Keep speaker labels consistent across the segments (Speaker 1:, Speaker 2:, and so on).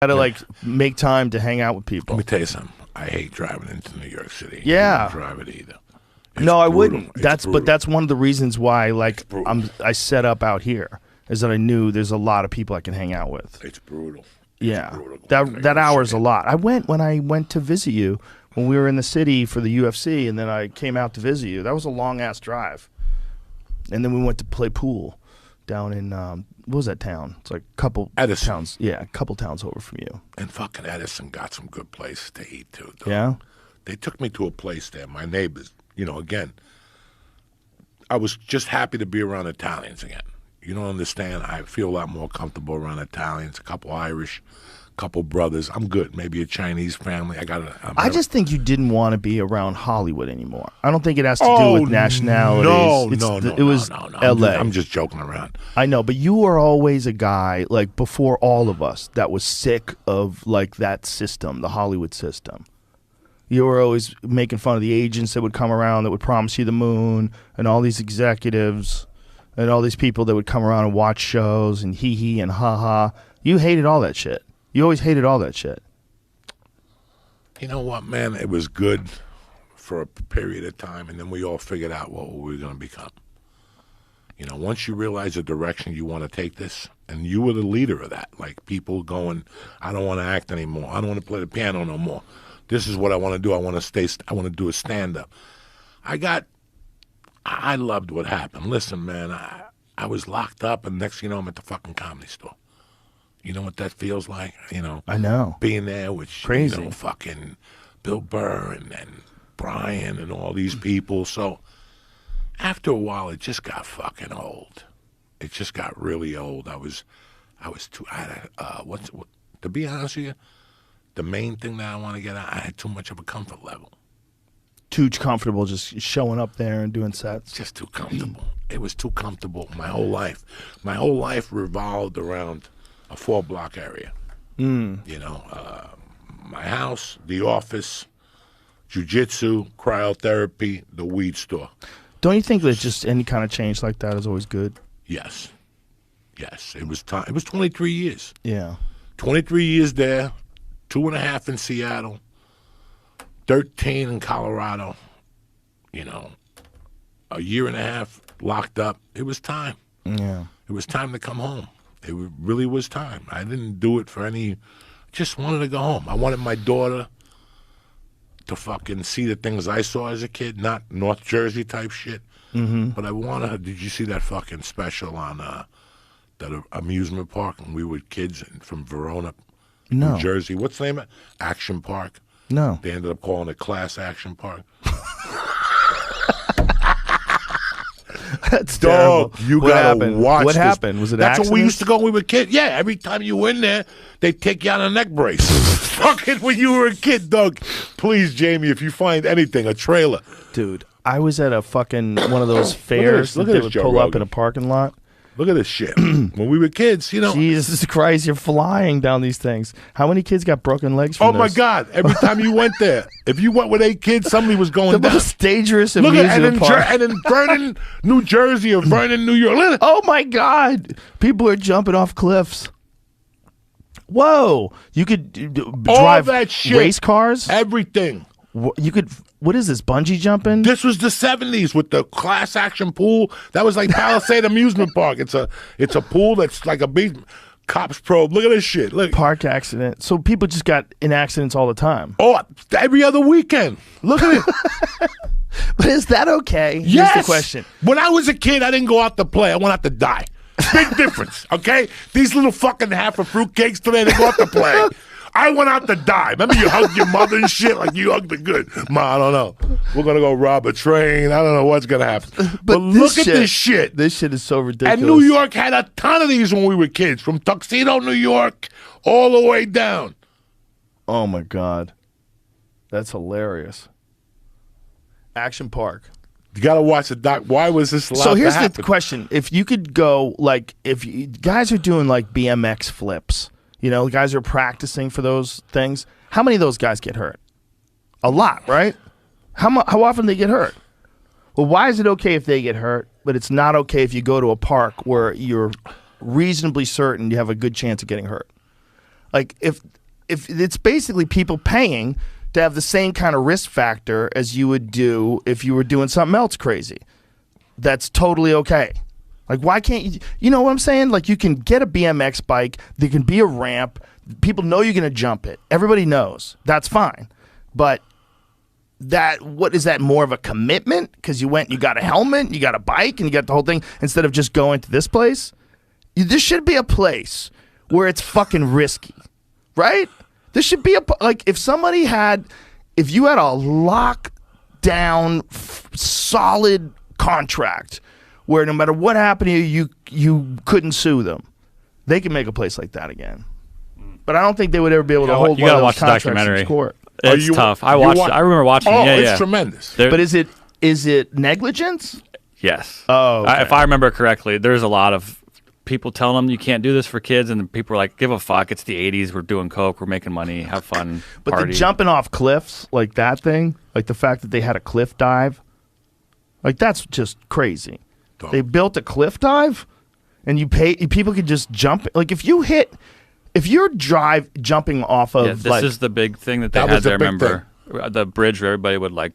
Speaker 1: Gotta like make time to hang out with people.
Speaker 2: Let me tell you something. I hate driving into New York City.
Speaker 1: Yeah.
Speaker 2: I don't drive it either. It's
Speaker 1: no, I
Speaker 2: brutal.
Speaker 1: wouldn't.
Speaker 2: It's
Speaker 1: But that's one of the reasons why like I set up out here is that I knew there's a lot of people I can hang out with.
Speaker 2: It's brutal.
Speaker 1: Yeah, that hour's a lot. I went when I went to visit you when we were in the city for the UFC, and then I came out to visit you. That was a long ass drive, and then we went to play pool down in what was that town? It's like a couple
Speaker 2: Edison.
Speaker 1: towns. Yeah, a couple towns over from you.
Speaker 2: And fucking Edison got some good places to eat too. Though.
Speaker 1: Yeah,
Speaker 2: they took me to a place there. My neighbors, again, I was just happy to be around Italians again. You don't understand. I feel a lot more comfortable around Italians, a couple Irish, a couple brothers. I'm good. Maybe a Chinese family.
Speaker 1: I just think you didn't want to be around Hollywood anymore. I don't think it has to do with nationalities.
Speaker 2: No.
Speaker 1: It was L.A.
Speaker 2: I'm just joking around.
Speaker 1: I know, but you were always a guy, like before all of us, that was sick of like that system, the Hollywood system. You were always making fun of the agents that would come around that would promise you the moon, and all these executives and all these people that would come around and watch shows and hee and ha. You hated all that shit. You always hated all that shit.
Speaker 2: You know what, man? It was good for a period of time, and then we all figured out what we were going to become. Once you realize the direction you want to take this, and you were the leader of that, like people going, I don't want to act anymore. I don't want to play the piano no more. This is what I want to do. I want to do a stand-up. I loved what happened. Listen, man, I was locked up, and next thing you know, I'm at the fucking Comedy Store. You know what that feels like?
Speaker 1: I know.
Speaker 2: Being there with,
Speaker 1: crazy.
Speaker 2: Fucking Bill Burr and Brian and all these people. So after a while, it just got fucking old. It just got really old. To be honest with you, the main thing that I want to get out, I had too much of a comfort level.
Speaker 1: Too comfortable just showing up there and doing sets?
Speaker 2: Just too comfortable. It was too comfortable my whole life. My whole life revolved around a 4-block area. My house, the office, jiu-jitsu, cryotherapy, the weed store.
Speaker 1: Don't you think that just any kind of change like that is always good?
Speaker 2: Yes. It was time. It was 23 years.
Speaker 1: Yeah.
Speaker 2: 23 years there, 2.5 in Seattle, 13 in Colorado, a year and a half locked up. It was time.
Speaker 1: Yeah.
Speaker 2: It was time to come home. It really was time. I didn't do it for any, just wanted to go home. I wanted my daughter to fucking see the things I saw as a kid, not North Jersey type shit.
Speaker 1: Mm-hmm.
Speaker 2: But I wanted her, did you see that fucking special on that amusement park? And we were kids from Verona, New Jersey. What's the name of it? Action Park.
Speaker 1: No.
Speaker 2: They ended up calling it Class Action Park.
Speaker 1: That's terrible.
Speaker 2: You gotta watch
Speaker 1: What
Speaker 2: this.
Speaker 1: happened? Was it
Speaker 2: That's
Speaker 1: accidents?
Speaker 2: what we used to go when we were kids. Yeah, every time you were in there, they'd take you on a neck brace. Fucking when you were a kid, Doug. Please, Jamie, if you find anything, a trailer.
Speaker 1: Dude, I was at a fucking one of those fairs that they would pull up in a parking lot.
Speaker 2: Look at this shit. When we were kids,
Speaker 1: Jesus Christ, you're flying down these things. How many kids got broken legs from this?
Speaker 2: My God. Every time you went there, if you went with 8 kids, somebody was going
Speaker 1: the
Speaker 2: down.
Speaker 1: most dangerous amusement park.
Speaker 2: And in Vernon, New Jersey or Vernon, New York.
Speaker 1: Oh, my God. People are jumping off cliffs. Whoa. You could drive
Speaker 2: that shit,
Speaker 1: race cars?
Speaker 2: Everything.
Speaker 1: You could... What is this, bungee jumping?
Speaker 2: This was the 70s with the Class Action pool. That was like Palisade Amusement Park. It's a pool that's like a big cops probe. Look at this shit. Look.
Speaker 1: Park accident. So people just got in accidents all the time.
Speaker 2: Oh, every other weekend. Look at it.
Speaker 1: But is that okay?
Speaker 2: Yes.
Speaker 1: Here's the question.
Speaker 2: When I was a kid, I didn't go out to play. I went out to die. Big difference, okay? These little fucking half of fruitcakes today, they go out to play. I went out to die. Remember you hugged your mother and shit like you hugged her good. Ma, I don't know. We're going to go rob a train. I don't know what's going to happen. But look at this shit.
Speaker 1: This shit is so ridiculous.
Speaker 2: And New York had a ton of these when we were kids, from Tuxedo, New York, all the way down.
Speaker 1: Oh, my God. That's hilarious. Action Park.
Speaker 2: You got to watch the doc. Why was this allowed to happen?
Speaker 1: So here's the question. If you could go, like, guys are doing, like, BMX flips. Guys are practicing for those things. How many of those guys get hurt? A lot, right? How often they get hurt? Well, why is it okay if they get hurt, but it's not okay if you go to a park where you're reasonably certain you have a good chance of getting hurt? Like if it's basically people paying to have the same kind of risk factor as you would do if you were doing something else crazy. That's totally okay. Like, why can't you? You know what I'm saying? Like, you can get a BMX bike. There can be a ramp. People know you're going to jump it. Everybody knows. That's fine. But what is that, more of a commitment? Because you got a helmet, you got a bike, and you got the whole thing, instead of just going to this place? This should be a place where it's fucking risky, right? This should be like, if you had a lockdown, solid contract where no matter what happened to you couldn't sue them, they can make a place like that again. But I don't think they would ever be able to hold one of those contracts in court.
Speaker 3: It's tough. I remember watching.
Speaker 2: Oh,
Speaker 3: yeah,
Speaker 2: it's tremendous.
Speaker 1: But is it negligence?
Speaker 3: Yes.
Speaker 1: Oh, okay.
Speaker 3: If I remember correctly, there's a lot of people telling them you can't do this for kids, and then people are like, give a fuck, it's the 80s, we're doing coke, we're making money, have fun,
Speaker 1: but
Speaker 3: party.
Speaker 1: the jumping off cliffs, like that thing, like the fact that they had a cliff dive, like that's just crazy. They built a cliff dive, and people could just jump. Like if you're jumping off of,
Speaker 3: this is the big thing that they had there. Remember the bridge where everybody would like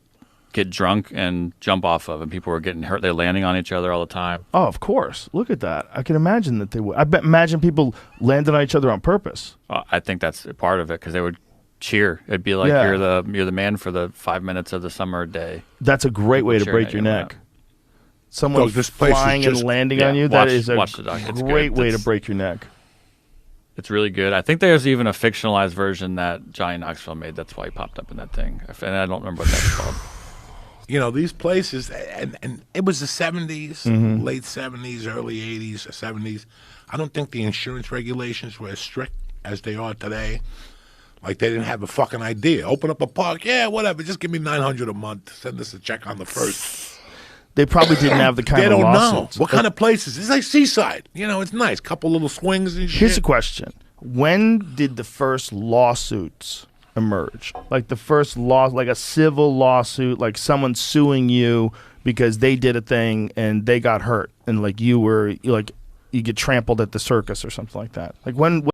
Speaker 3: get drunk and jump off of, and people were getting hurt. They're landing on each other all the time.
Speaker 1: Oh, of course. Look at that. I can imagine that they would. Imagine people landing on each other on purpose.
Speaker 3: I think that's part of it, because they would cheer. It'd be like, you're the man for the 5 minutes of the summer day.
Speaker 1: That's a great way to break your neck. Someone flying and landing on you, that is a great way to break your neck.
Speaker 3: It's really good. I think there's even a fictionalized version that Johnny Knoxville made. That's why he popped up in that thing. And I don't remember what that's called.
Speaker 2: You know, these places, and it was the 70s, late 70s, early 80s, or 70s. I don't think the insurance regulations were as strict as they are today. Like, they didn't have a fucking idea. Open up a park, yeah, whatever, just give me $900 a month. Send us a check on the first.
Speaker 1: They probably didn't have the kind of lawsuits.
Speaker 2: They don't know. What kind of places? It's like Seaside. You know, it's nice. Couple little swings and shit.
Speaker 1: Here's a question. When did the first lawsuits emerge? Like the first like a civil lawsuit, like someone suing you because they did a thing and they got hurt, and like you get trampled at the circus or something like that. Like when